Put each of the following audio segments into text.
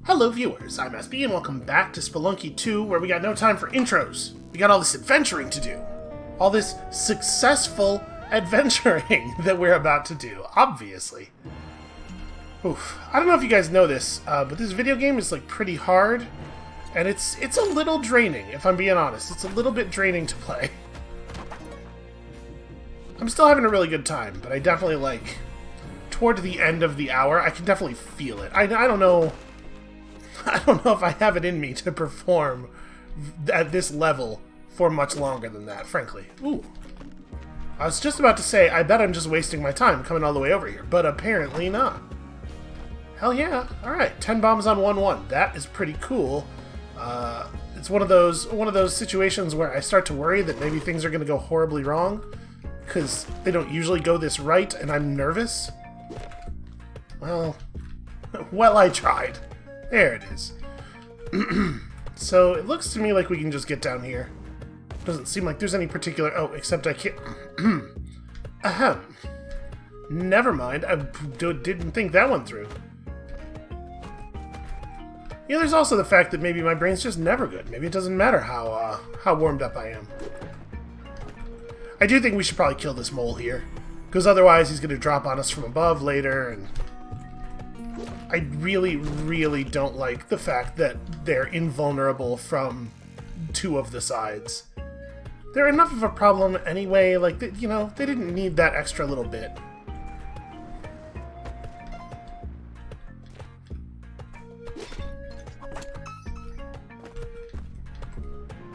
Hello viewers, I'm SB and welcome back to Spelunky 2, where we got no time for intros. We got all this adventuring to do. All this successful adventuring that we're about to do, obviously. Oof. I don't know if you guys know this, but this video game is like pretty hard, and it's a little draining, if I'm being honest. It's a little bit draining to play. I'm still having a really good time, but I definitely like, toward the end of the hour, I can definitely feel it. I don't know if I have it in me to perform at this level for much longer than that, frankly. Ooh. I was just about to say, I bet I'm just wasting my time coming all the way over here, but apparently not. Hell yeah. Alright, 10 bombs on 1-1. That is pretty cool. It's one of those situations where I start to worry that maybe things are going to go horribly wrong, because they don't usually go this right, and I'm nervous. Well, I tried. There it is. So it looks to me like we can just get down here. Doesn't seem like there's any particular... Oh, except I can't... Ahem. Never mind. I didn't think that one through. Yeah, there's also the fact that maybe my brain's just never good. Maybe it doesn't matter how warmed up I am. I do think we should probably kill this mole here, because otherwise he's going to drop on us from above later, and... I really, really don't like the fact that they're invulnerable from two of the sides. They're enough of a problem anyway, like, they didn't need that extra little bit.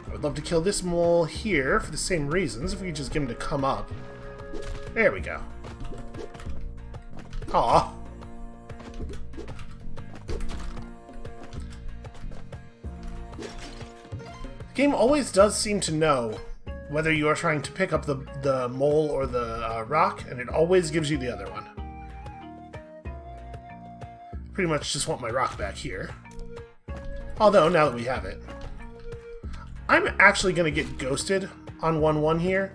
I would love to kill this mole here for the same reasons, if we could just get him to come up. There we go. Aw. The game always does seem to know whether you are trying to pick up the mole or the rock, and it always gives you the other one. Pretty much just want my rock back here. Although, now that we have it. I'm actually going to get ghosted on 1-1 here,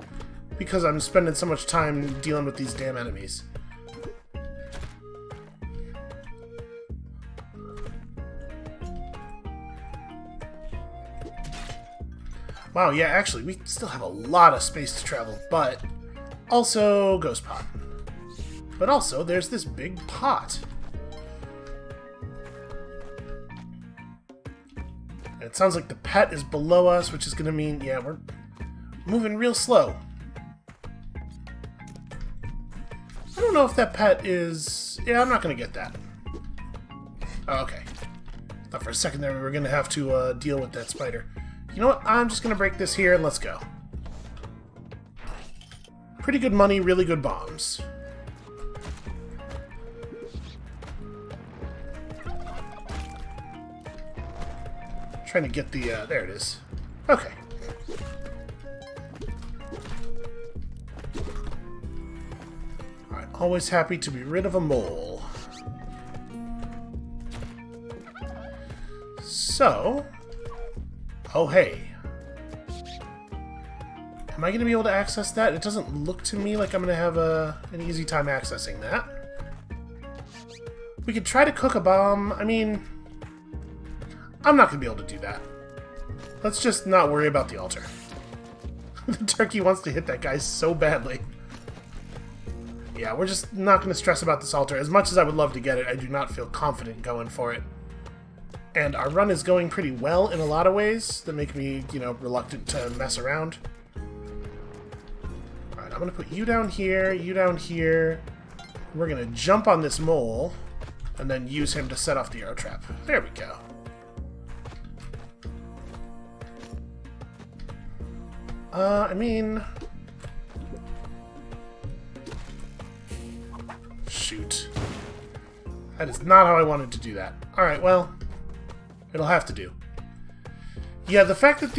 because I'm spending so much time dealing with these damn enemies. Wow, yeah, actually, we still have a lot of space to travel, but also ghost pot. But also, there's this big pot. And it sounds like the pet is below us, which is going to mean, yeah, we're moving real slow. I don't know if that pet is... Yeah, I'm not going to get that. Oh, okay. Thought for a second there we were going to have to deal with that spider. You know what? I'm just going to break this here and let's go. Pretty good money, really good bombs. Trying to get the... there it is. Okay. Alright, always happy to be rid of a mole. So... Oh, hey. Am I going to be able to access that? It doesn't look to me like I'm going to have an easy time accessing that. We could try to cook a bomb. I mean, I'm not going to be able to do that. Let's just not worry about the altar. The turkey wants to hit that guy so badly. Yeah, we're just not going to stress about this altar. As much as I would love to get it, I do not feel confident going for it. And our run is going pretty well in a lot of ways that make me, reluctant to mess around. Alright, I'm going to put you down here, you down here. We're going to jump on this mole and then use him to set off the arrow trap. There we go. I mean... Shoot. That is not how I wanted to do that. Alright, well... It'll have to do. Yeah, the fact that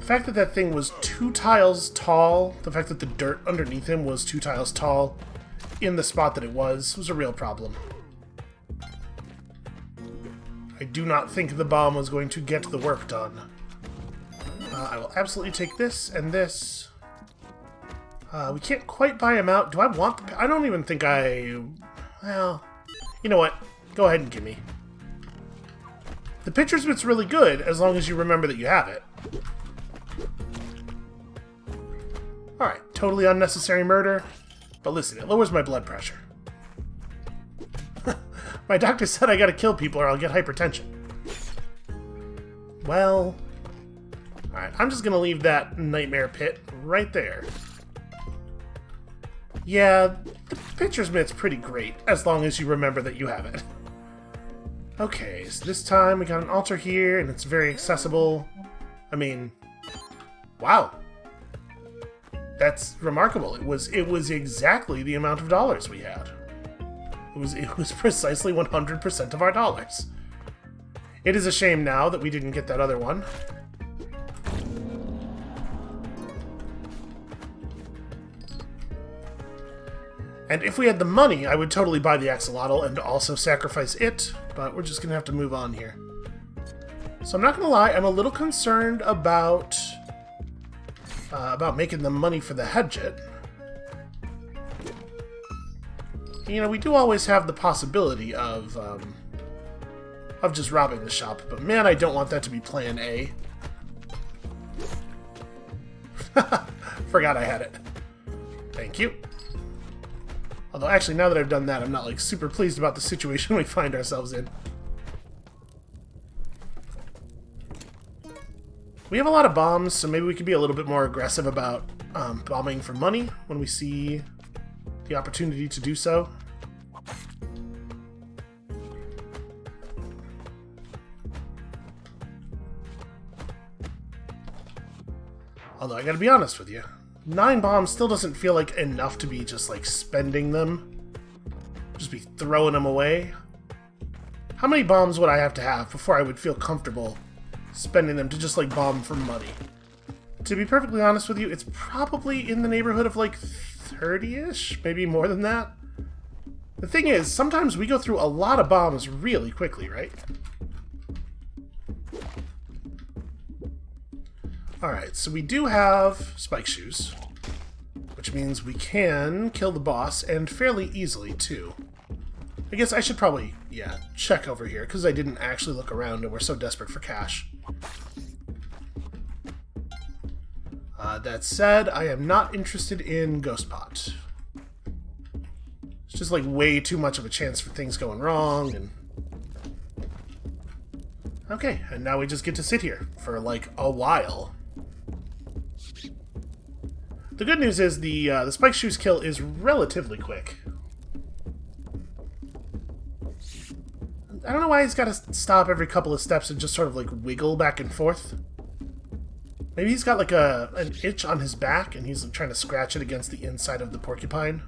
that thing was 2 tiles tall, the fact that the dirt underneath him was 2 tiles tall in the spot that it was a real problem. I do not think the bomb was going to get the work done. I will absolutely take this and this. We can't quite buy him out. Do I want the... I don't even think I... Well, you know what? Go ahead and give me. The pitcher's mitt's really good, as long as you remember that you have it. Alright, totally unnecessary murder. But listen, it lowers my blood pressure. My doctor said I gotta kill people or I'll get hypertension. Well... Alright, I'm just gonna leave that nightmare pit right there. Yeah, the pitcher's mitt's pretty great, as long as you remember that you have it. Okay, so this time we got an altar here, and it's very accessible. I mean... Wow. That's remarkable. It was exactly the amount of dollars we had. It was precisely 100% of our dollars. It is a shame now that we didn't get that other one. And if we had the money, I would totally buy the axolotl and also sacrifice it, but we're just gonna have to move on here. So I'm not gonna lie, I'm a little concerned about making the money for the hedget. You know, we do always have the possibility of just robbing the shop, but man, I don't want that to be plan A. Forgot I had it. Thank you. Although, actually, now that I've done that, I'm not, like, super pleased about the situation we find ourselves in. We have a lot of bombs, so maybe we could be a little bit more aggressive about bombing for money when we see the opportunity to do so. Although, I gotta be honest with you. 9 bombs still doesn't feel like enough to be just, like, spending them. Just be throwing them away. How many bombs would I have to have before I would feel comfortable spending them to just, like, bomb for money? To be perfectly honest with you, it's probably in the neighborhood of, like, 30-ish? Maybe more than that? The thing is, sometimes we go through a lot of bombs really quickly, right? Alright, so we do have spike shoes, which means we can kill the boss, and fairly easily, too. I guess I should probably, yeah, check over here, because I didn't actually look around and we're so desperate for cash. That said, I am not interested in Ghost Pot. It's just, like, way too much of a chance for things going wrong, and... Okay, and now we just get to sit here for, like, a while. The good news is the Spike Shoes kill is relatively quick. I don't know why he's got to stop every couple of steps and just sort of like wiggle back and forth. Maybe he's got like an itch on his back and he's like, trying to scratch it against the inside of the porcupine.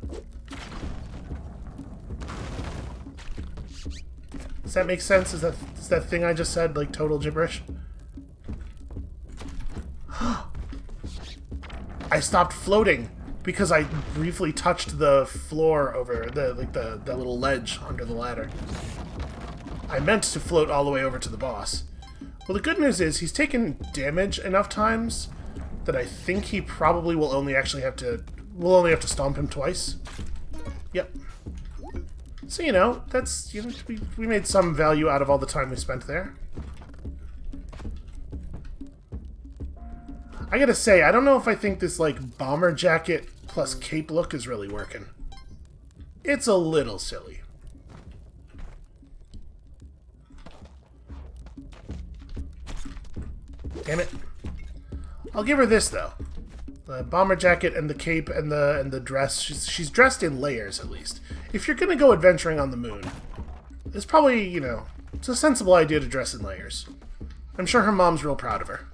Does that make sense? Is that thing I just said like total gibberish? I stopped floating because I briefly touched the floor over the little ledge under the ladder. I meant to float all the way over to the boss. Well, the good news is he's taken damage enough times that I think he probably will only have to stomp him twice. Yep. So you know, that's we made some value out of all the time we spent there. I gotta say, I don't know if I think this, like, bomber jacket plus cape look is really working. It's a little silly. Damn it. I'll give her this, though. The bomber jacket and the cape and the dress. She's dressed in layers, at least. If you're gonna go adventuring on the moon, it's probably, you know, it's a sensible idea to dress in layers. I'm sure her mom's real proud of her.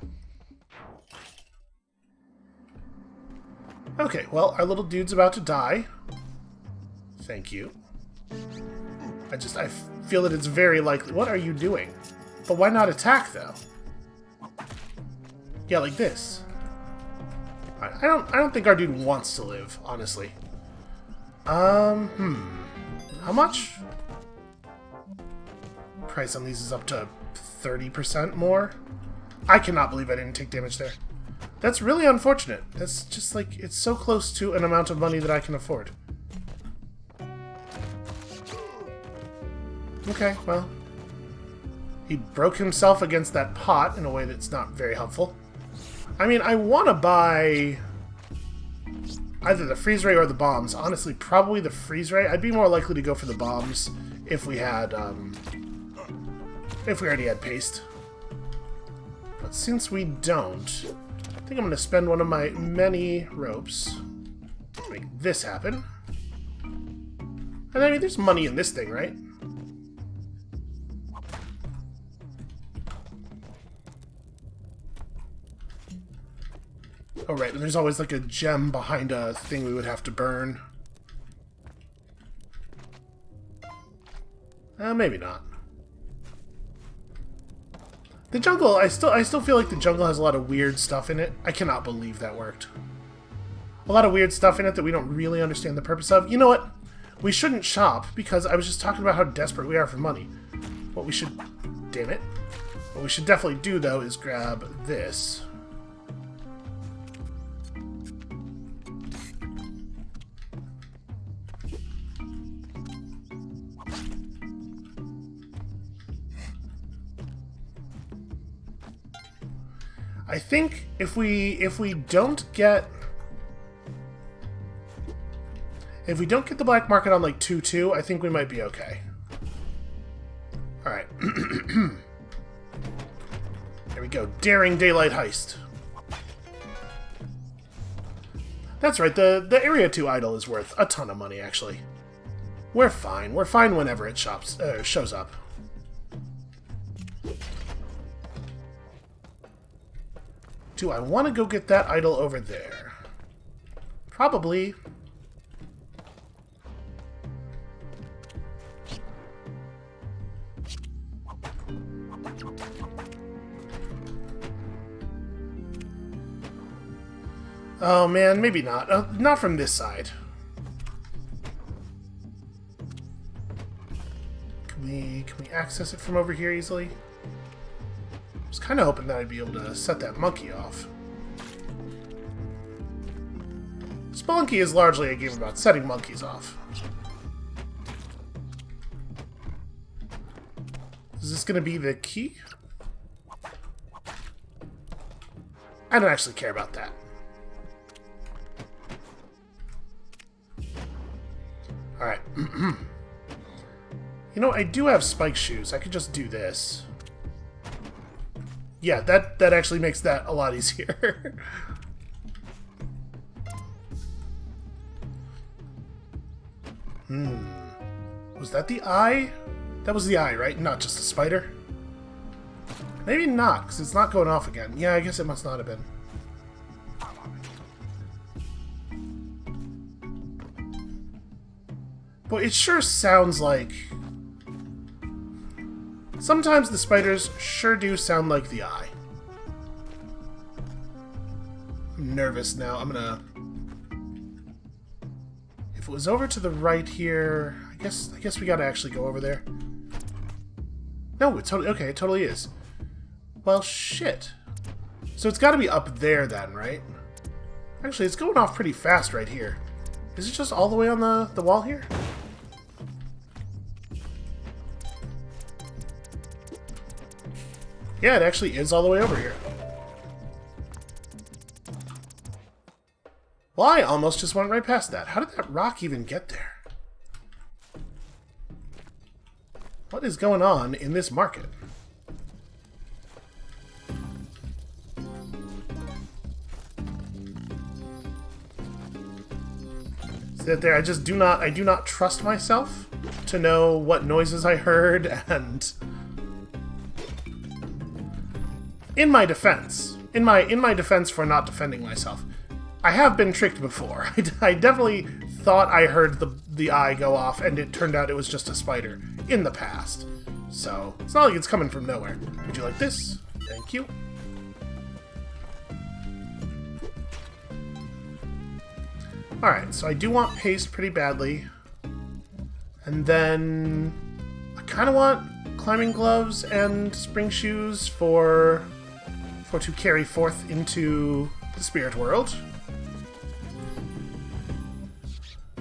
Okay, well, our little dude's about to die. Thank you. I feel that it's very likely... What are you doing? But why not attack, though? Yeah, like this. I don't think our dude wants to live, honestly. How much? Price on these is up to 30% more. I cannot believe I didn't take damage there. That's really unfortunate. That's just like, it's so close to an amount of money that I can afford. Okay, well. He broke himself against that pot in a way that's not very helpful. I mean, I want to buy either the freeze ray or the bombs. Honestly, probably the freeze ray. I'd be more likely to go for the bombs if we had, if we already had paste. But since we don't, I think I'm going to spend one of my many ropes to make this happen. And I mean, there's money in this thing, right? Oh, right, and there's always like a gem behind a thing we would have to burn. Maybe not. The jungle, I still feel like the jungle has a lot of weird stuff in it. I cannot believe that worked. A lot of weird stuff in it that we don't really understand the purpose of. You know what? We shouldn't shop, because I was just talking about how desperate we are for money. What we should... Damn it. What we should definitely do, though, is grab this. I think if we don't get the black market on like 2-2, I think we might be okay. All right. There we go. Daring daylight heist. That's right. The Area 2 idol is worth a ton of money, actually. We're fine. We're fine whenever it shows up. Do I want to go get that idol over there? Probably. Oh man, maybe not. Not from this side. Can we access it from over here easily? I was kind of hoping that I'd be able to set that monkey off. Spelunky is largely a game about setting monkeys off. Is this going to be the key? I don't actually care about that. Alright. You know, I do have spike shoes. I could just do this. Yeah, that actually makes that a lot easier. Was that the eye? That was the eye, right? Not just a spider? Maybe not, because it's not going off again. Yeah, I guess it must not have been. But it sure sounds like... Sometimes the spiders sure do sound like the eye. I'm nervous now. I'm gonna... If it was over to the right here... I guess we gotta actually go over there. No, it totally... Okay, it totally is. Well, shit. So it's gotta be up there then, right? Actually, it's going off pretty fast right here. Is it just all the way on the wall here? Yeah, it actually is all the way over here. Well, I almost just went right past that. How did that rock even get there? What is going on in this market? Sit there. I do not trust myself to know what noises I heard, and in my defense for not defending myself, I have been tricked before. I definitely thought I heard the eye go off, and it turned out it was just a spider in the past. So it's not like it's coming from nowhere. Would you like this? Thank you. Alright, so I do want paste pretty badly. And then I kind of want climbing gloves and spring shoes for to carry forth into the spirit world.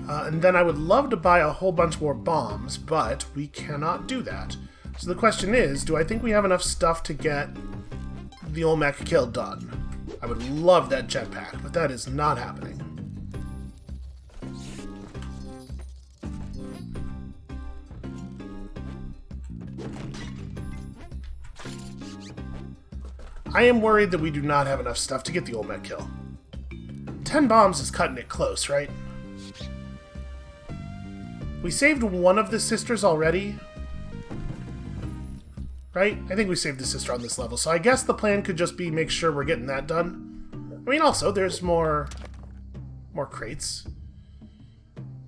And then I would love to buy a whole bunch more bombs, but we cannot do that. So the question is, do I think we have enough stuff to get the Olmec kill done? I would love that jetpack, but that is not happening. I am worried that we do not have enough stuff to get the Olmec kill. 10 bombs is cutting it close, right? We saved one of the sisters already. Right? I think we saved the sister on this level, so I guess the plan could just be make sure we're getting that done. I mean, also, there's more crates.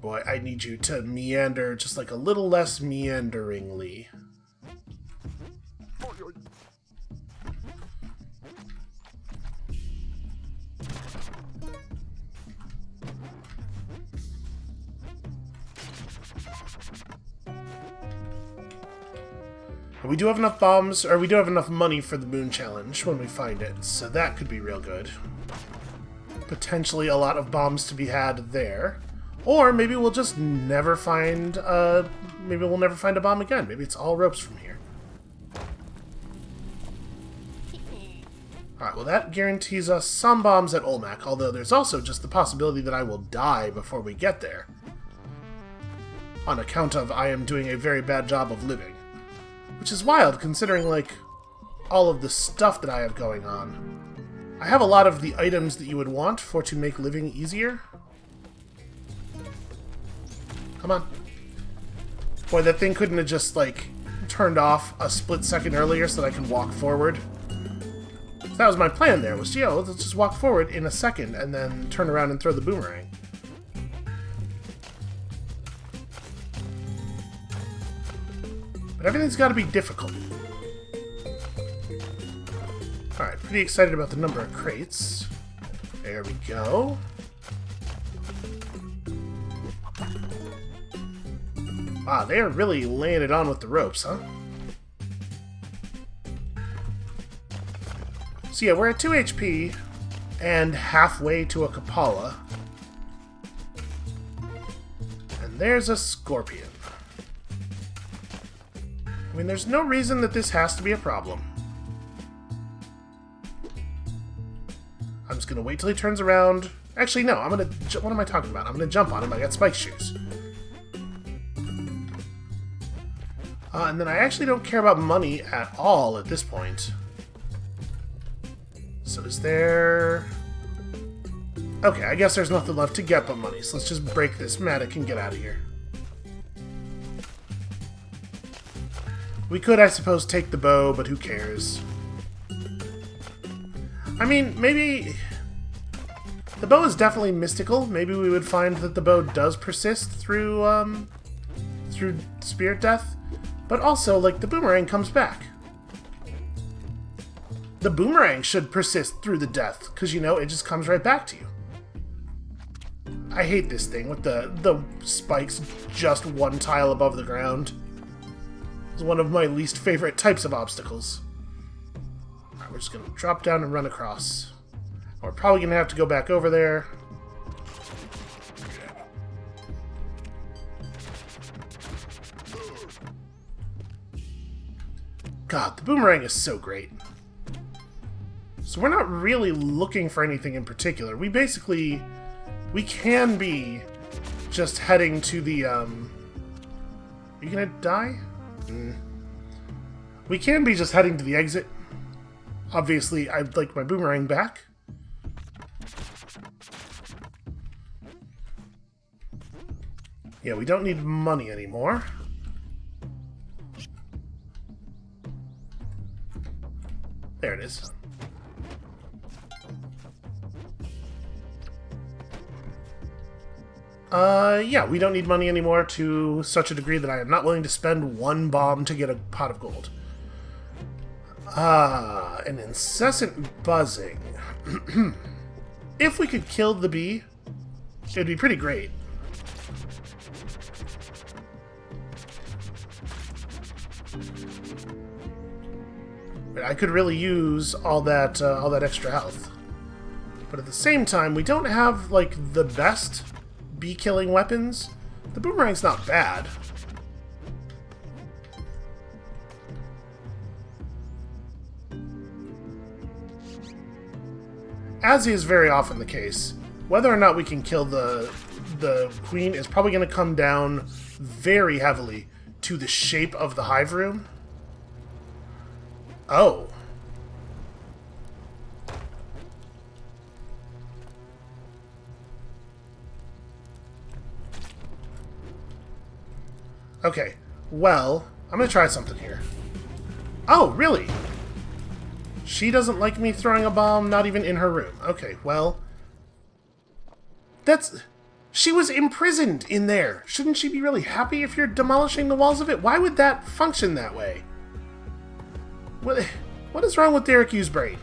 Boy, I need you to meander just like a little less meanderingly. We do have enough bombs, or we do have enough money for the moon challenge when we find it, so that could be real good. Potentially a lot of bombs to be had there. Or maybe we'll just never find, maybe we'll never find a bomb again. Maybe it's all ropes from here. Alright, well that guarantees us some bombs at Olmec, although there's also just the possibility that I will die before we get there. On account of I am doing a very bad job of living. Which is wild, considering, like, all of the stuff that I have going on. I have a lot of the items that you would want for to make living easier. Come on. Boy, that thing couldn't have just, like, turned off a split second earlier so that I can walk forward. So that was my plan there, was, yo, let's just walk forward in a second and then turn around and throw the boomerang. But everything's got to be difficult. Alright, pretty excited about the number of crates. There we go. Wow, they are really laying it on with the ropes, huh? So yeah, we're at 2 HP and halfway to a Kapala. And there's a scorpion. I mean, there's no reason that this has to be a problem. I'm just gonna wait till he turns around. Actually, no, I'm gonna... What am I talking about? I'm gonna jump on him. I got spike shoes. And then I actually don't care about money at all at this point. So is there... Okay, I guess there's nothing left to get but money, so let's just break this Matic and get out of here. We could, I suppose, take the bow, but who cares? I mean, maybe... The bow is definitely mystical. Maybe we would find that the bow does persist through spirit death. But also, like, the boomerang comes back. The boomerang should persist through the death, because, you know, it just comes right back to you. I hate this thing with the spikes just one tile above the ground. It's one of my least favorite types of obstacles. Alright, we're just going to drop down and run across. We're probably going to have to go back over there. God, the boomerang is so great. So we're not really looking for anything in particular. We basically... We can be just heading to the, Are you gonna die? We can be just heading to the exit. Obviously, I'd like my boomerang back. Yeah, we don't need money anymore. There it is. Yeah, we don't need money anymore to such a degree that I am not willing to spend one bomb to get a pot of gold. An incessant buzzing. If we could kill the bee, it would be pretty great. But I could really use all that extra health. But at the same time, we don't have, like, the best bee-killing weapons. The boomerang's not bad. as is very often the case, whether or not we can kill the queen is probably going to come down very heavily to the shape of the hive room. Oh. Okay, well, I'm going to try something here. Oh, really? She doesn't like me throwing a bomb, not even in her room. Okay, well... She was imprisoned in there. Shouldn't she be really happy if you're demolishing the walls of it? Why would that function that way? What is wrong with Derek Yu's brain?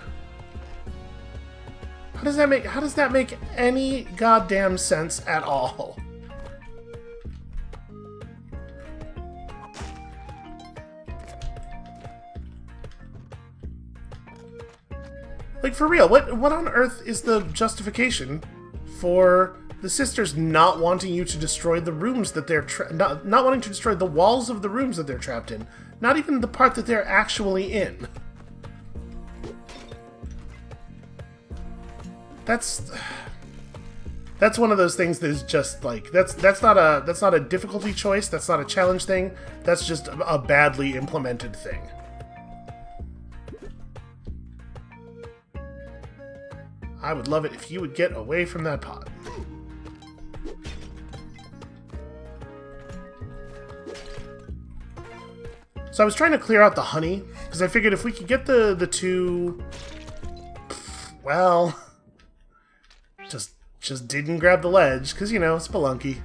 How does that make any goddamn sense at all? Like, for real, what on earth is the justification for the sisters not wanting you to destroy the rooms that they're not wanting to destroy the walls of the rooms that they're trapped in? Not even the part that they're actually in. That's one of those things that is just like that's not a difficulty choice, that's not a challenge thing, that's just a badly implemented thing. I would love it if you would get away from that pot. So I was trying to clear out the honey, because I figured if we could get the two... Well... Just didn't grab the ledge, because, you know, Spelunky.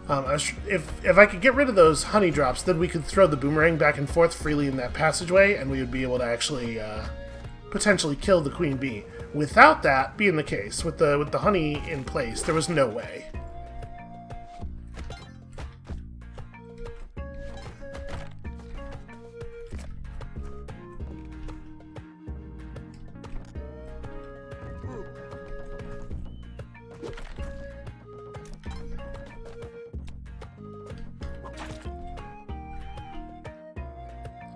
If I could get rid of those honey drops, then we could throw the boomerang back and forth freely in that passageway, and we would be able to actually... potentially kill the queen bee. Without that being the case, with the honey in place, there was no way.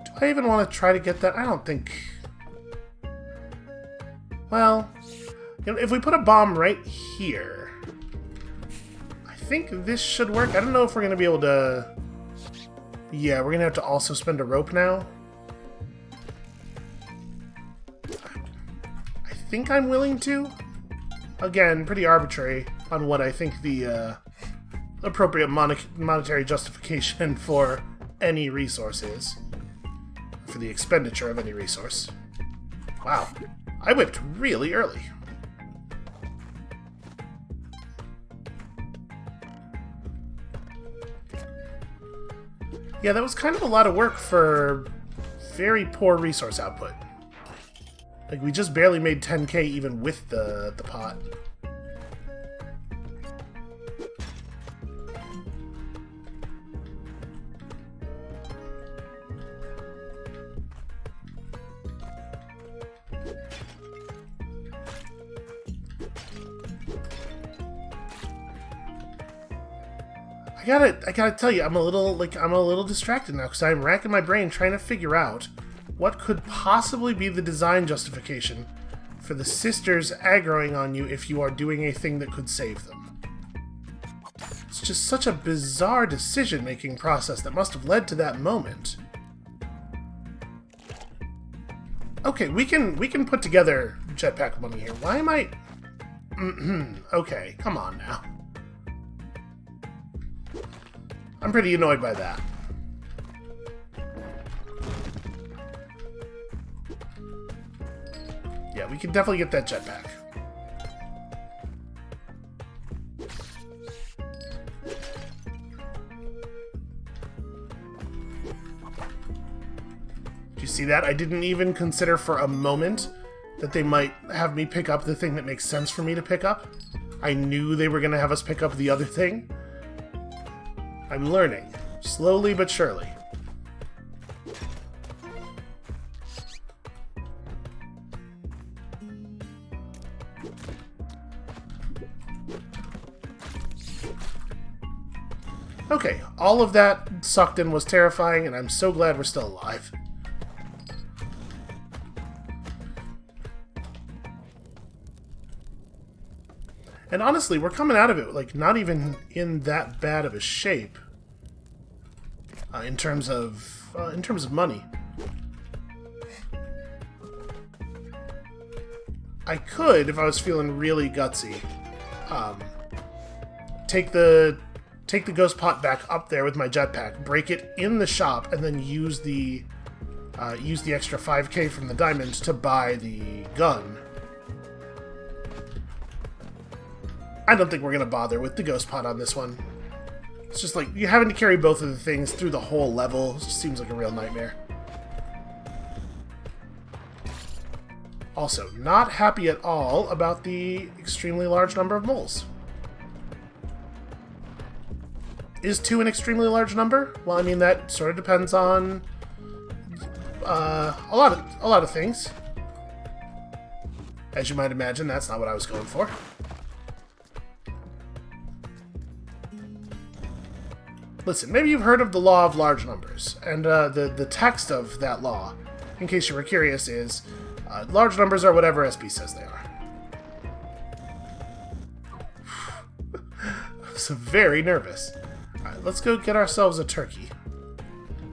Do I even want to try to get that? I don't think... Well, you know, if we put a bomb right here, I think this should work. I don't know if we're going to be able to... Yeah, we're going to have to also spend a rope now. I think I'm willing to. Again, pretty arbitrary on what I think the appropriate monetary justification for any resource is. For the expenditure of any resource. Wow. I whipped really early. Yeah, that was kind of a lot of work for very poor resource output. Like, we just barely made 10k even with the pot. I gotta tell you, I'm a little distracted now because I'm racking my brain trying to figure out what could possibly be the design justification for the sisters aggroing on you if you are doing a thing that could save them. It's just such a bizarre decision-making process that must have led to that moment. Okay, we can put together jetpack money here. Why am I... Okay, come on now. I'm pretty annoyed by that. Yeah, we can definitely get that jetpack. Do you see that? I didn't even consider for a moment that they might have me pick up the thing that makes sense for me to pick up. I knew they were going to have us pick up the other thing. I'm learning, slowly but surely. Okay, all of that sucked in was terrifying, and I'm so glad we're still alive. And honestly, we're coming out of it, like, not even in that bad of a shape. In terms of money. I could, if I was feeling really gutsy, take the ghost pot back up there with my jetpack, break it in the shop, and then use the extra 5k from the diamond to buy the gun. I don't think we're gonna bother with the ghost pot on this one. It's just like, you're having to carry both of the things through the whole level. It just seems like a real nightmare. Also, not happy at all about the extremely large number of moles. Is 2 an extremely large number? Well, I mean, that sort of depends on a lot of things. As you might imagine, that's not what I was going for. Listen, maybe you've heard of the law of large numbers, and the text of that law, in case you were curious, is large numbers are whatever SB says they are. So very nervous. Alright, let's go get ourselves a turkey.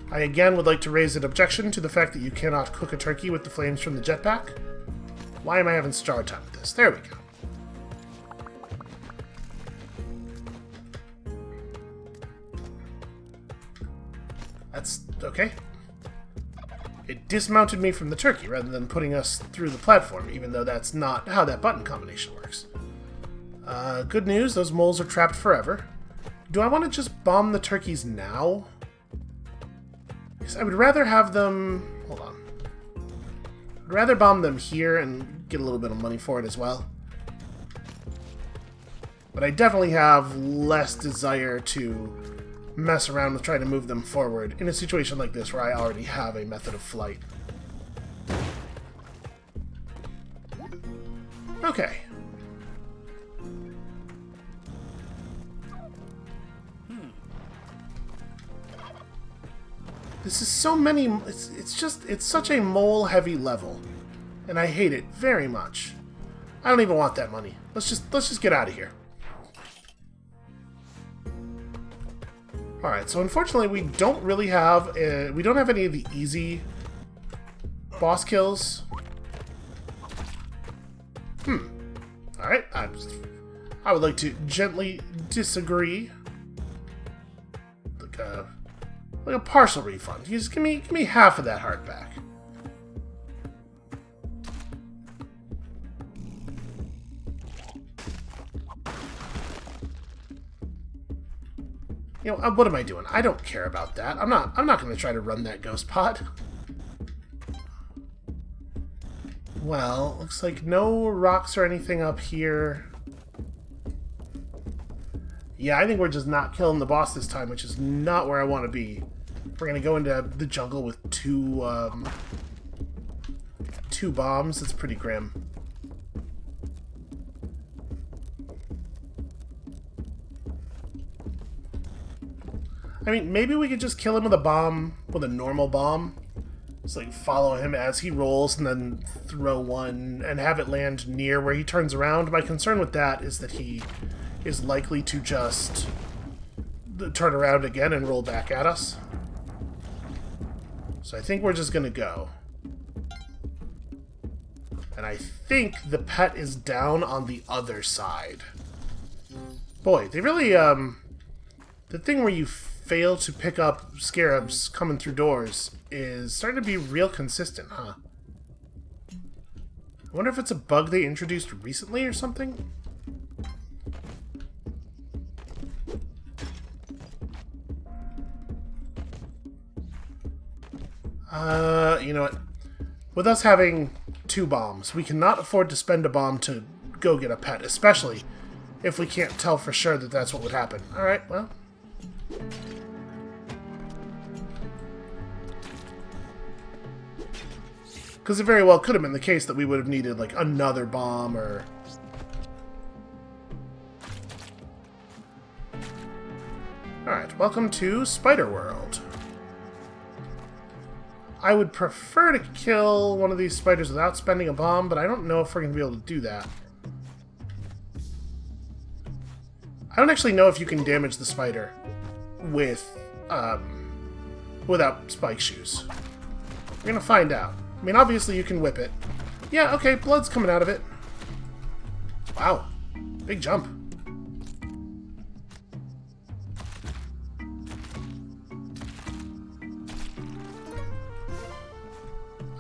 I again would like to raise an objection to the fact that you cannot cook a turkey with the flames from the jetpack. Why am I having star time with this? There we go. That's okay. It dismounted me from the turkey rather than putting us through the platform, even though that's not how that button combination works. Good news, those moles are trapped forever. Do I want to just bomb the turkeys now? Because I would rather have them... Hold on. I'd rather bomb them here and get a little bit of money for it as well. But I definitely have less desire to mess around with trying to move them forward in a situation like this where I already have a method of flight. Okay. This is so many... It's such a mole-heavy level. And I hate it very much. I don't even want that money. Let's just get out of here. Alright, so unfortunately we don't really have... we don't have any of the easy boss kills. Alright, I would like to gently disagree. Like a partial refund. You just give me half of that heart back. You know, what am I doing? I don't care about that. I'm not going to try to run that ghost pot. Well, looks like no rocks or anything up here. Yeah, I think we're just not killing the boss this time, which is not where I want to be. We're going to go into the jungle with two bombs. That's pretty grim. I mean, maybe we could just kill him with a bomb, with a normal bomb. Just like follow him as he rolls and then throw one and have it land near where he turns around. My concern with that is that he is likely to just turn around again and roll back at us. So I think we're just gonna go. And I think the pet is down on the other side. Boy, they really, the thing where you fail to pick up scarabs coming through doors is starting to be real consistent, huh? I wonder if it's a bug they introduced recently or something? You know what? With us having 2 bombs, we cannot afford to spend a bomb to go get a pet, especially if we can't tell for sure that that's what would happen. Alright, well... Because it very well could have been the case that we would have needed, like, another bomb, or... Alright, welcome to Spider World. I would prefer to kill one of these spiders without spending a bomb, but I don't know if we're going to be able to do that. I don't actually know if you can damage the spider with, without spike shoes. We're gonna find out. I mean, obviously you can whip it. Yeah, okay, blood's coming out of it. Wow. Big jump.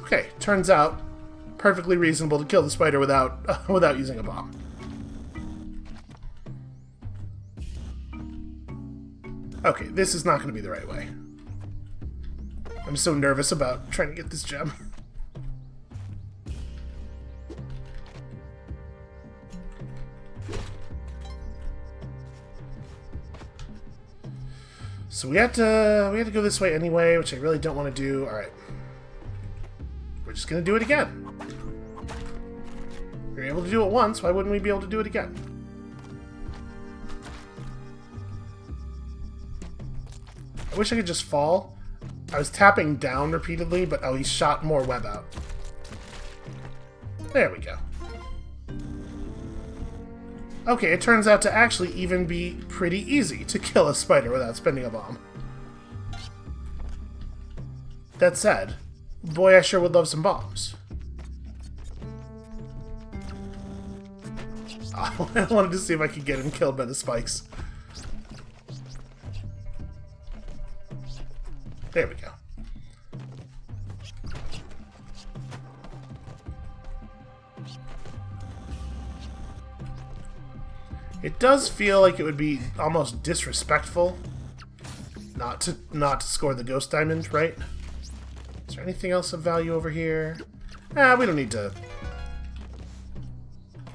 Okay, turns out perfectly reasonable to kill the spider without without using a bomb. Okay, this is not going to be the right way. I'm so nervous about trying to get this gem. So we had to go this way anyway, which I really don't want to do. All right. We're just going to do it again. We were able to do it once, why wouldn't we be able to do it again? I wish I could just fall. I was tapping down repeatedly, but oh, he shot more web out. There we go. Okay, it turns out to actually even be pretty easy to kill a spider without spending a bomb. That said, boy, I sure would love some bombs. Oh, I wanted to see if I could get him killed by the spikes. There we go. It does feel like it would be almost disrespectful not to score the ghost diamond, right? Is there anything else of value over here? We don't need to.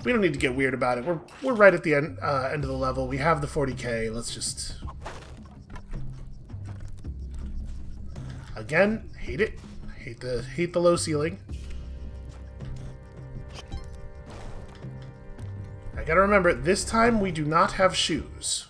We don't need to get weird about it. We're right at the end of the level. We have the 40k. Let's just. Again, hate it. Hate the low ceiling. I gotta remember, this time we do not have shoes.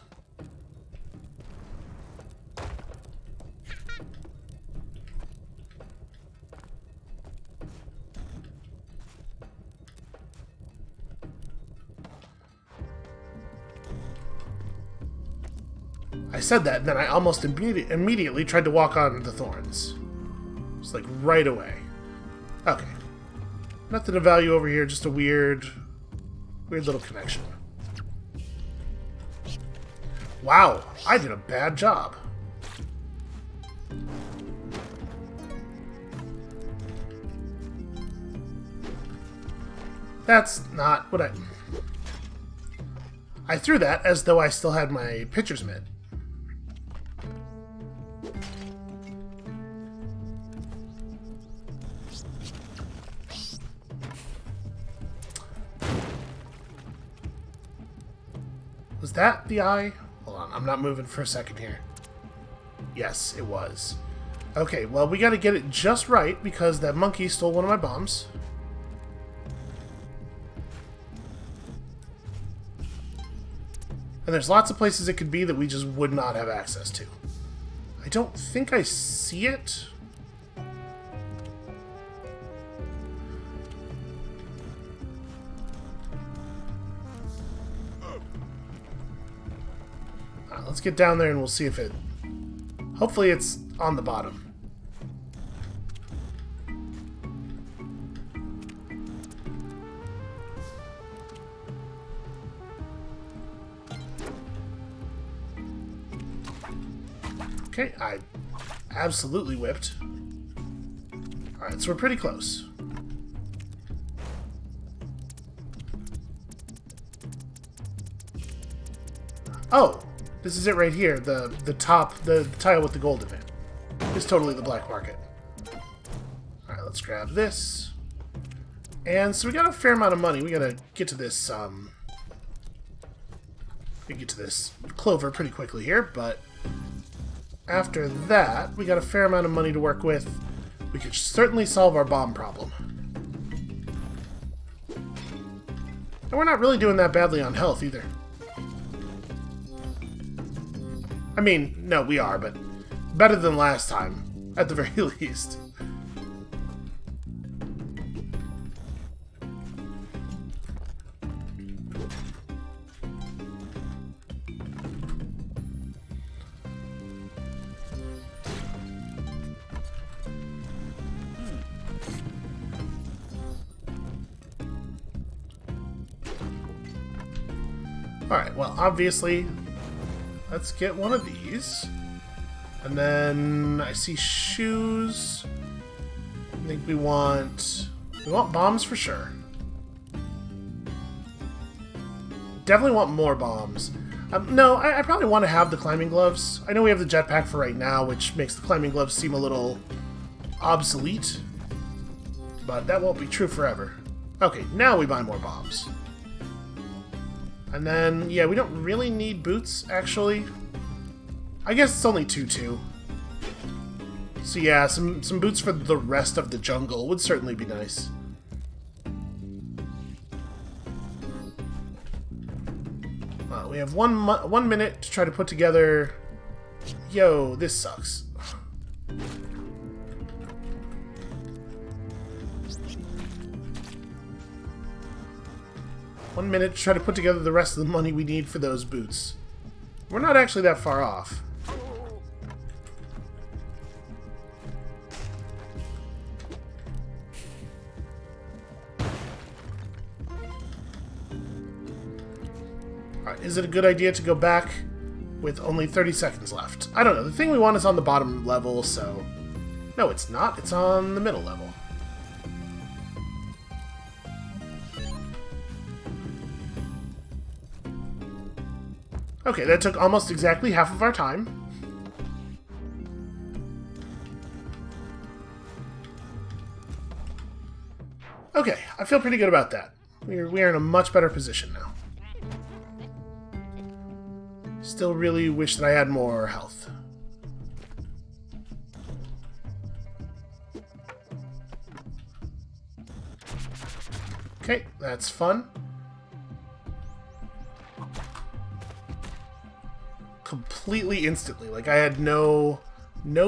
I said that, and then I almost immediately tried to walk on the thorns. Just like right away. Okay. Nothing of value over here, just a weird little connection. Wow, I did a bad job. That's not what I threw that as though I still had my pitcher's mitt. Was that the eye? Hold on, I'm not moving for a second here. Yes, it was. Okay, well, we gotta get it just right because that monkey stole one of my bombs. And there's lots of places it could be that we just would not have access to. I don't think I see it. Let's get down there and we'll see if it... Hopefully it's on the bottom. Okay, I absolutely whipped. Alright, so we're pretty close. Oh! This is it right here. The top, the tile with the gold in it is totally the black market. Alright, let's grab this. And so we got a fair amount of money. We gotta get to this, clover pretty quickly here, but after that, we got a fair amount of money to work with. We could certainly solve our bomb problem. And we're not really doing that badly on health either. I mean, no, we are, but better than last time, at the very least. Alright, well, obviously, let's get one of these. And then I see shoes. I think we want bombs for sure. Definitely want more bombs. No, I probably want to have the climbing gloves. I know we have the jetpack for right now, which makes the climbing gloves seem a little obsolete. But that won't be true forever. Okay, now we buy more bombs. And then, yeah, we don't really need boots, actually. I guess it's only 2-2. So yeah, some boots for the rest of the jungle would certainly be nice. We have one minute to try to put together... Yo, this sucks. One minute to try to put together the rest of the money we need for those boots. We're not actually that far off. Alright, is it a good idea to go back with only 30 seconds left? I don't know. The thing we want is on the bottom level, so... No, it's not. It's on the middle level. Okay, that took almost exactly half of our time. Okay, I feel pretty good about that. We're in a much better position now. Still really wish that I had more health. Okay, that's fun. Completely instantly. Like, I had no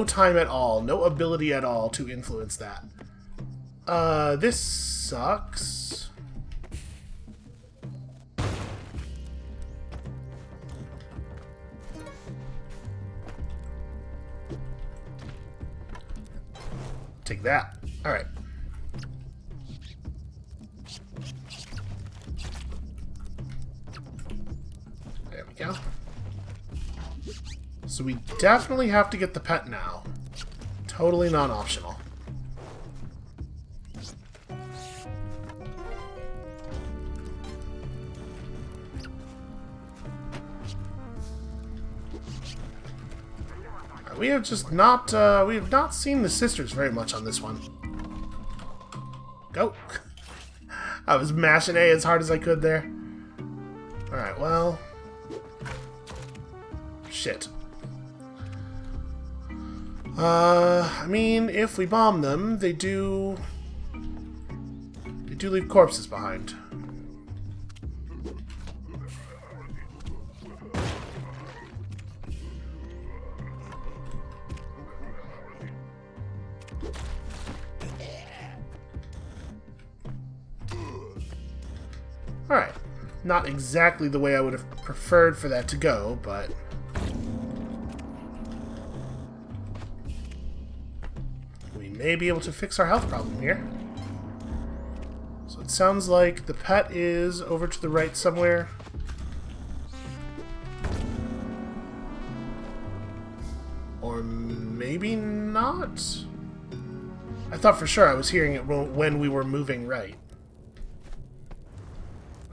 time at all, no ability at all to influence that. This sucks. Take that. Alright. There we go. So we definitely have to get the pet now. Totally non-optional. We have just not, we have not seen the sisters very much on this one. Go! I was mashing A as hard as I could there. Alright, well... Shit. I mean, if we bomb them, they do leave corpses behind. Alright. Not exactly the way I would have preferred for that to go, but... we may be able to fix our health problem here. So it sounds like the pet is over to the right somewhere. Or maybe not? I thought for sure I was hearing it when we were moving right.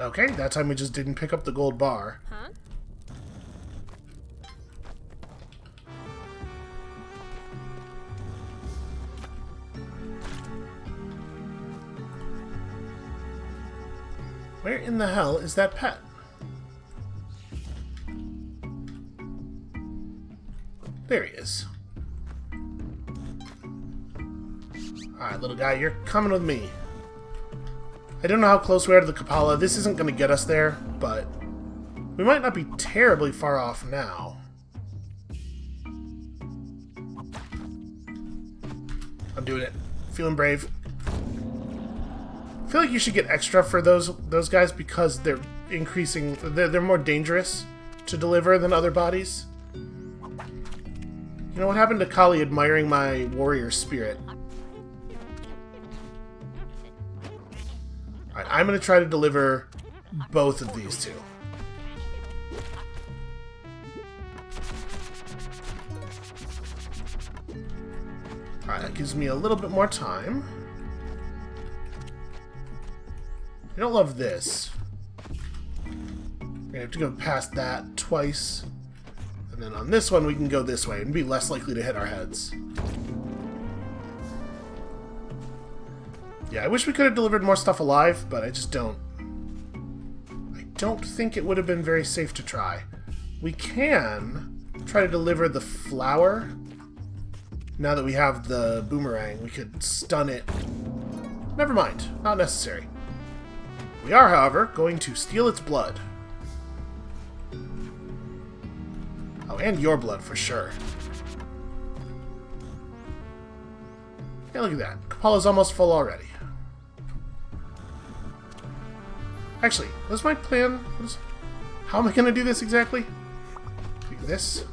Okay, that time we just didn't pick up the gold bar. Huh? Where in the hell is that pet? There he is. Alright, little guy, you're coming with me. I don't know how close we are to the Kapala. This isn't going to get us there, but we might not be terribly far off now. I'm doing it. Feeling brave. I feel like you should get extra for those guys because they're increasing. They're more dangerous to deliver than other bodies. You know what happened to Kali admiring my warrior spirit? Alright, I'm going to try to deliver both of these two. Alright, that gives me a little bit more time. I don't love this. We're gonna have to go past that twice. And then on this one, we can go this way and be less likely to hit our heads. Yeah, I wish we could have delivered more stuff alive, but I just don't. I don't think it would have been very safe to try. We can try to deliver the flower. Now that we have the boomerang, we could stun it. Never mind, not necessary. We are, however, going to steal its blood. Oh, and your blood for sure. Yeah, look at that. Kapala's almost full already. Actually, what's my plan? How am I going to do this exactly? Like this?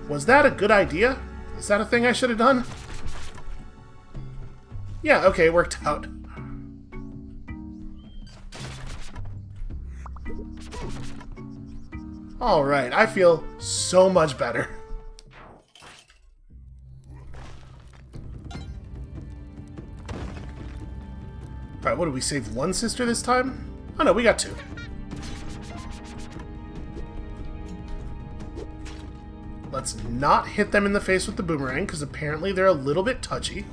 Was that a good idea? Is that a thing I should have done? Yeah, okay, it worked out. Alright, I feel so much better. Alright, what did we save? One sister this time? Oh no, we got two. Let's not hit them in the face with the boomerang, because apparently they're a little bit touchy.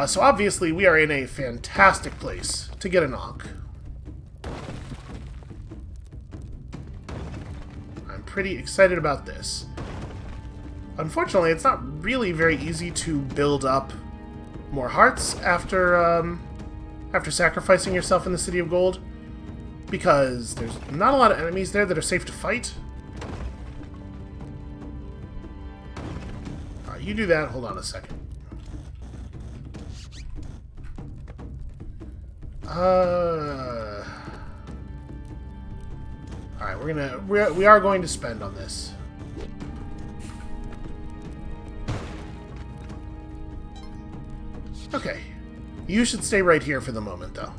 So obviously we are in a fantastic place to get an Ankh. I'm pretty excited about this. Unfortunately, it's not really very easy to build up more hearts after sacrificing yourself in the City of Gold, because there's not a lot of enemies there that are safe to fight. Alright, you do that. Hold on a second. Alright, we are going to spend on this. Okay. You should stay right here for the moment, though.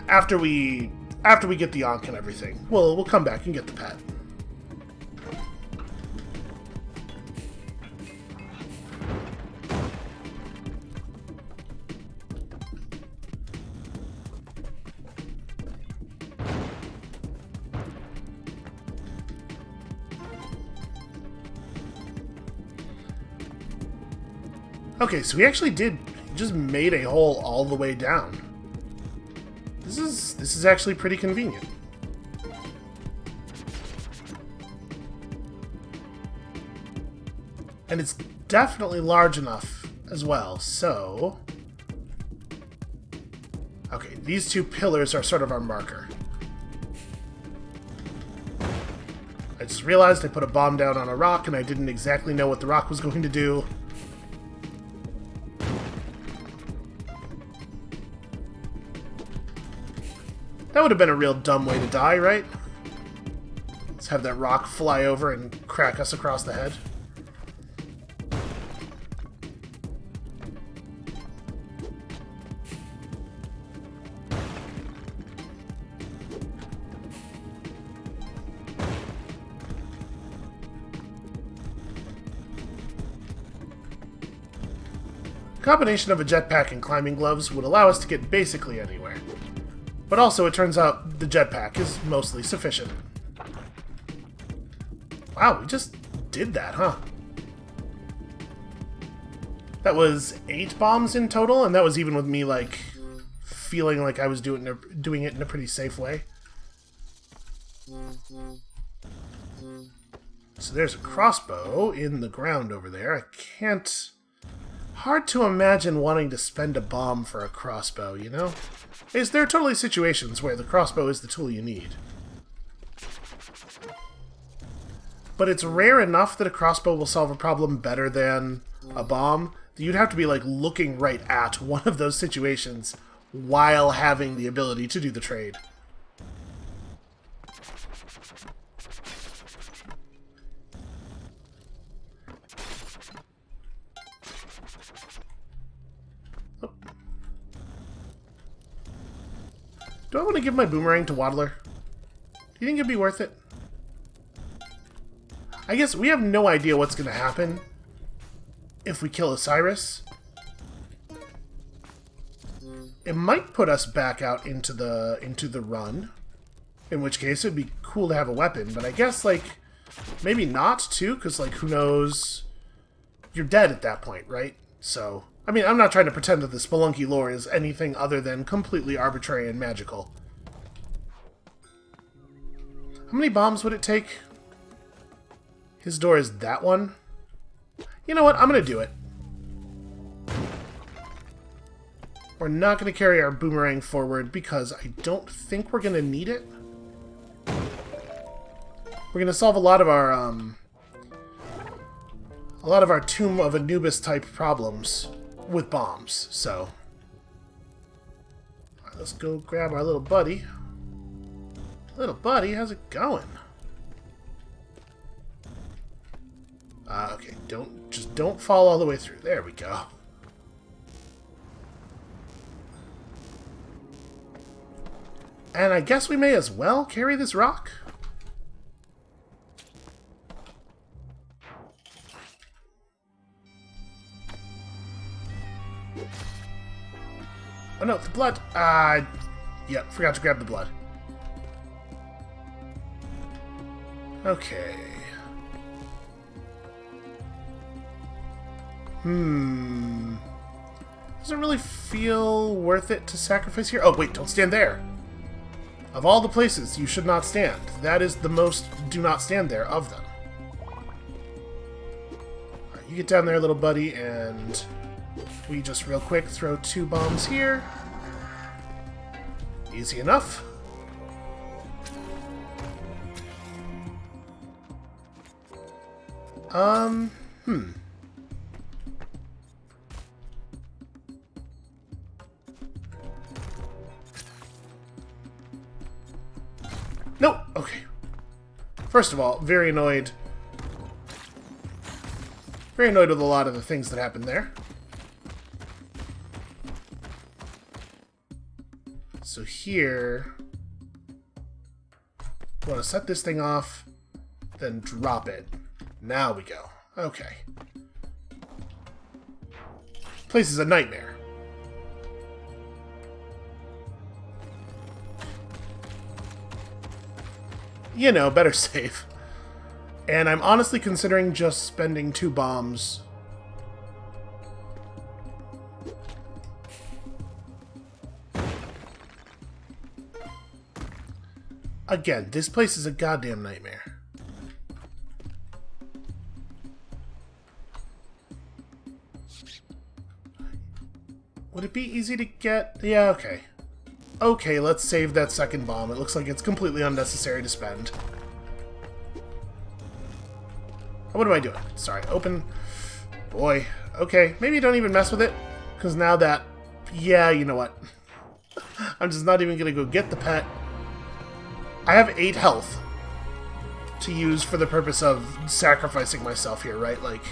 After we get the Ankh and everything, we'll come back and get the pet. Okay, so we actually just made a hole all the way down. This is actually pretty convenient. And it's definitely large enough as well, so... Okay, these two pillars are sort of our marker. I just realized I put a bomb down on a rock and I didn't exactly know what the rock was going to do. That would have been a real dumb way to die, right? Let's have that rock fly over and crack us across the head. A combination of a jetpack and climbing gloves would allow us to get basically anywhere. But also, it turns out the jetpack is mostly sufficient. Wow, we just did that, huh? That was 8 bombs in total, and that was even with me, like, feeling like I was doing it in a pretty safe way. So there's a crossbow in the ground over there. I can't... Hard to imagine wanting to spend a bomb for a crossbow, you know? There are totally situations where the crossbow is the tool you need. But it's rare enough that a crossbow will solve a problem better than a bomb that you'd have to be, like, looking right at one of those situations while having the ability to do the trade. Do I want to give my boomerang to Waddler? Do you think it'd be worth it? I guess we have no idea what's going to happen if we kill Osiris. It might put us back out into the run, in which case it'd be cool to have a weapon, but I guess, like, maybe not, too, because, like, who knows? You're dead at that point, right? So, I mean, I'm not trying to pretend that the Spelunky lore is anything other than completely arbitrary and magical. How many bombs would it take? His door is that one? You know what? I'm going to do it. We're not going to carry our boomerang forward because I don't think we're going to need it. We're going to solve a lot of our Tomb of Anubis type problems with bombs. So, all right, let's go grab our little buddy. Little buddy, how's it going? Okay, don't fall all the way through. There we go. And I guess we may as well carry this rock. Oh no, the blood. Yep, forgot to grab the blood. Okay. Doesn't really feel worth it to sacrifice here. Oh, wait, don't stand there. Of all the places you should not stand, that is the most do not stand there of them. Alright, you get down there, little buddy, and we just real quick throw 2 bombs here. Easy enough. Nope. Okay. First of all, very annoyed. Very annoyed with a lot of the things that happened there. So here, I want to set this thing off, then drop it. Now we go. Okay. Place is a nightmare. You know, better safe. And I'm honestly considering just spending 2 bombs. Again, this place is a goddamn nightmare. Would it be easy to get? Yeah, okay. Okay, let's save that second bomb. It looks like it's completely unnecessary to spend. What am I doing? Sorry, open. Boy. Okay, maybe don't even mess with it. Because now that... Yeah, you know what? I'm just not even going to go get the pet. I have 8 health to use for the purpose of sacrificing myself here, right? Like,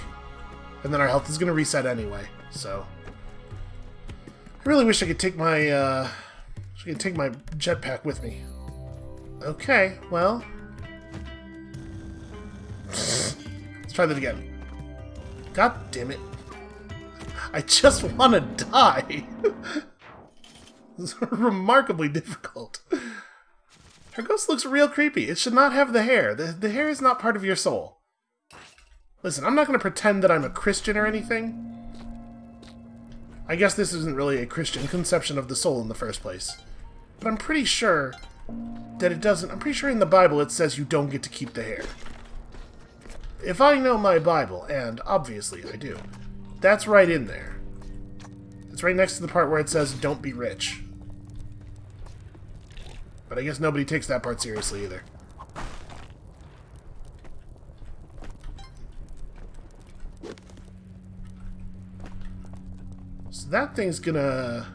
and then our health is going to reset anyway, so... I really wish I could take my, jetpack with me. Okay, well... Let's try that again. God damn it. I just want to die! This is remarkably difficult. Her ghost looks real creepy. It should not have the hair. The hair is not part of your soul. Listen, I'm not going to pretend that I'm a Christian or anything. I guess this isn't really a Christian conception of the soul in the first place. But I'm pretty sure that it doesn't... I'm pretty sure in the Bible it says you don't get to keep the hair. If I know my Bible, and obviously I do, that's right in there. It's right next to the part where it says, don't be rich. But I guess nobody takes that part seriously either. So that thing's gonna...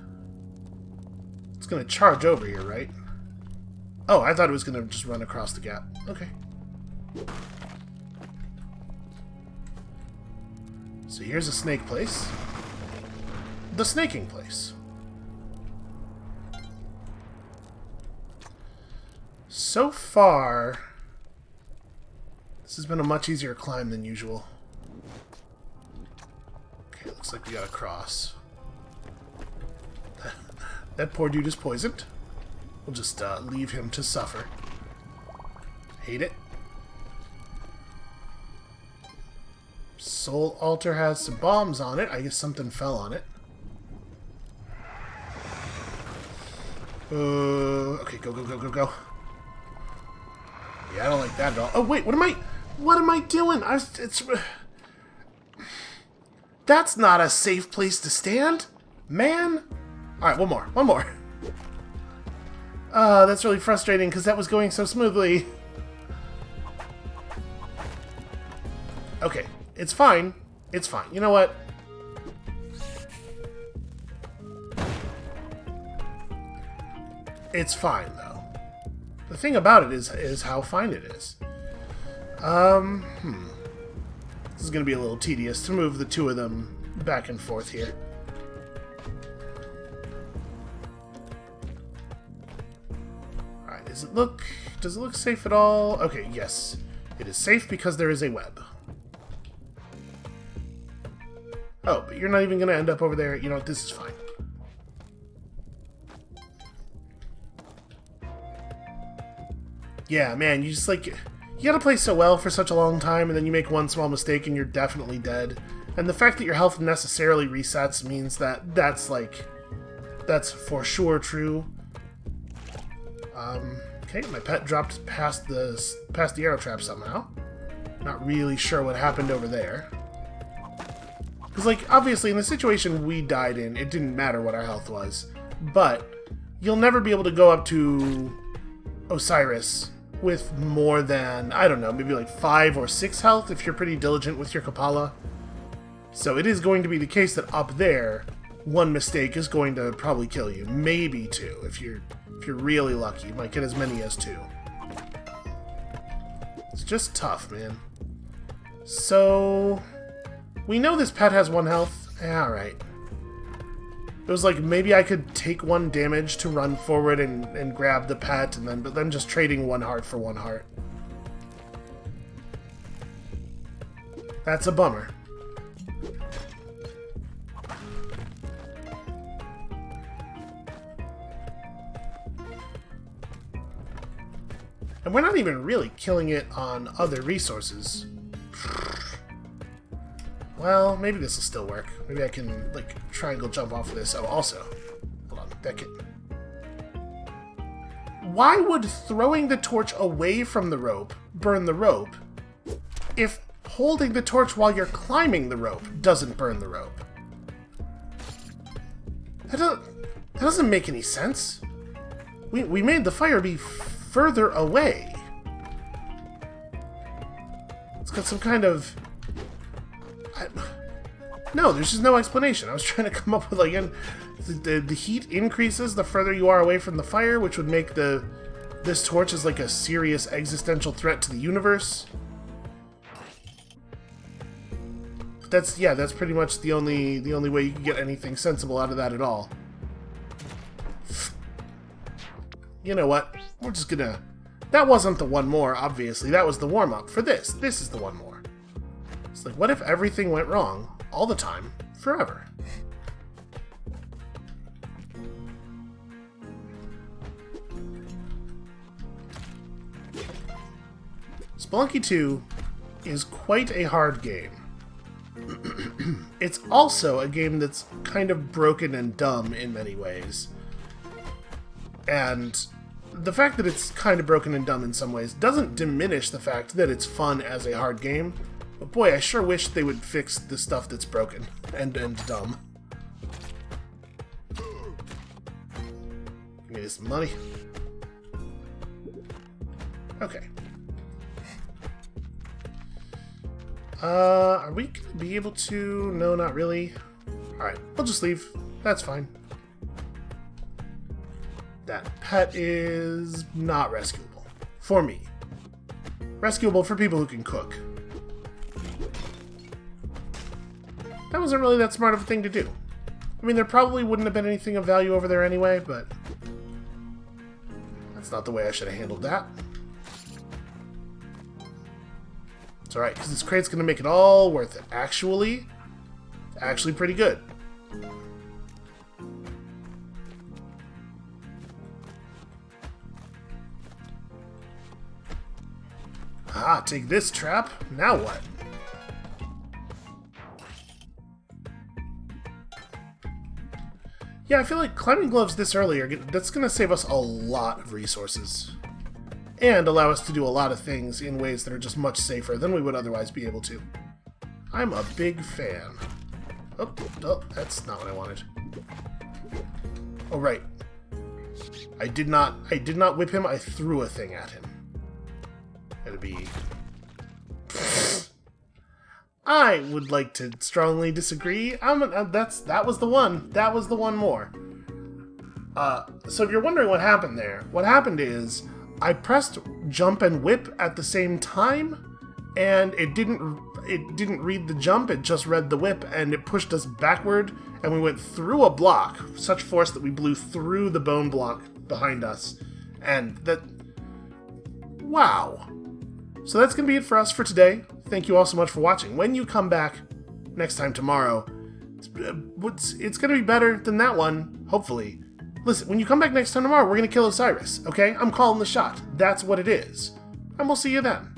It's gonna charge over here, right? Oh, I thought it was gonna just run across the gap. Okay. So here's a snake place. The snaking place. So far, this has been a much easier climb than usual. Okay, looks like we got a cross. That poor dude is poisoned. We'll just leave him to suffer. Hate it. Soul altar has some bombs on it. I guess something fell on it. Okay, go, go, go, go, go. Yeah, I don't like that at all. Oh, wait, what am I doing? That's not a safe place to stand, man. All right, one more. That's really frustrating because that was going so smoothly. Okay, it's fine. It's fine. You know what? It's fine, though. The thing about it is how fine it is. This is going to be a little tedious to move the two of them back and forth here. Alright, does it look safe at all? Okay, yes. It is safe because there is a web. Oh, but you're not even going to end up over there. You know what? This is fine. Yeah, man, you just, like, you gotta play so well for such a long time, and then you make one small mistake and you're definitely dead. And the fact that your health necessarily resets means that that's for sure true. Okay, my pet dropped past the arrow trap somehow. Not really sure what happened over there. Because, like, obviously in the situation we died in, it didn't matter what our health was. But you'll never be able to go up to Osiris with more than, I don't know, maybe like 5 or 6 health if you're pretty diligent with your Kapala. So it is going to be the case that up there, one mistake is going to probably kill you. Maybe 2. If you're really lucky. You might get as many as 2. It's just tough, man. So we know this pet has 1 health. Alright. It was like, maybe I could take 1 damage to run forward and grab the pet, but then just trading 1 heart for 1 heart. That's a bummer. And we're not even really killing it on other resources. Well, maybe this will still work. Maybe I can, like, triangle jump off of this. Oh, also, hold on, that can... Why would throwing the torch away from the rope burn the rope if holding the torch while you're climbing the rope doesn't burn the rope? That doesn't make any sense. We made the fire be further away. It's got some kind of... No, there's just no explanation. I was trying to come up with, like, the heat increases the further you are away from the fire, which would make this torch as, like, a serious existential threat to the universe. But that's pretty much the only way you can get anything sensible out of that at all. You know what? We're just gonna... That wasn't the 1 more, obviously. That was the warm-up for this. This is the 1 more. It's like, what if everything went wrong all the time, forever? Spelunky 2 is quite a hard game. It's also a game that's kind of broken and dumb in many ways. And the fact that it's kind of broken and dumb in some ways doesn't diminish the fact that it's fun as a hard game. But boy, I sure wish they would fix the stuff that's broken and dumb. Give me some money. Okay. Are we gonna be able to... No, not really. Alright, we'll just leave. That's fine. That pet is not rescuable. For me. Rescuable for people who can cook. That wasn't really that smart of a thing to do. I mean, there probably wouldn't have been anything of value over there anyway, but... That's not the way I should have handled that. It's alright, because this crate's going to make it all worth it. Actually pretty good. Ah, take this, trap. Now what? Yeah, I feel like climbing gloves this early, that's going to save us a lot of resources. And allow us to do a lot of things in ways that are just much safer than we would otherwise be able to. I'm a big fan. Oh, that's not what I wanted. Oh, right. I did not whip him, I threw a thing at him. It'd be... I would like to strongly disagree. That was the one. That was the one more. So if you're wondering what happened there, what happened is I pressed jump and whip at the same time, and it didn't read the jump. It just read the whip, and it pushed us backward, and we went through a block, such force that we blew through the bone block behind us, and that. Wow. So that's going to be it for us for today. Thank you all so much for watching. When you come back next time tomorrow, it's going to be better than that one, hopefully. Listen, when you come back next time tomorrow, we're going to kill Osiris, okay? I'm calling the shot. That's what it is. And we'll see you then.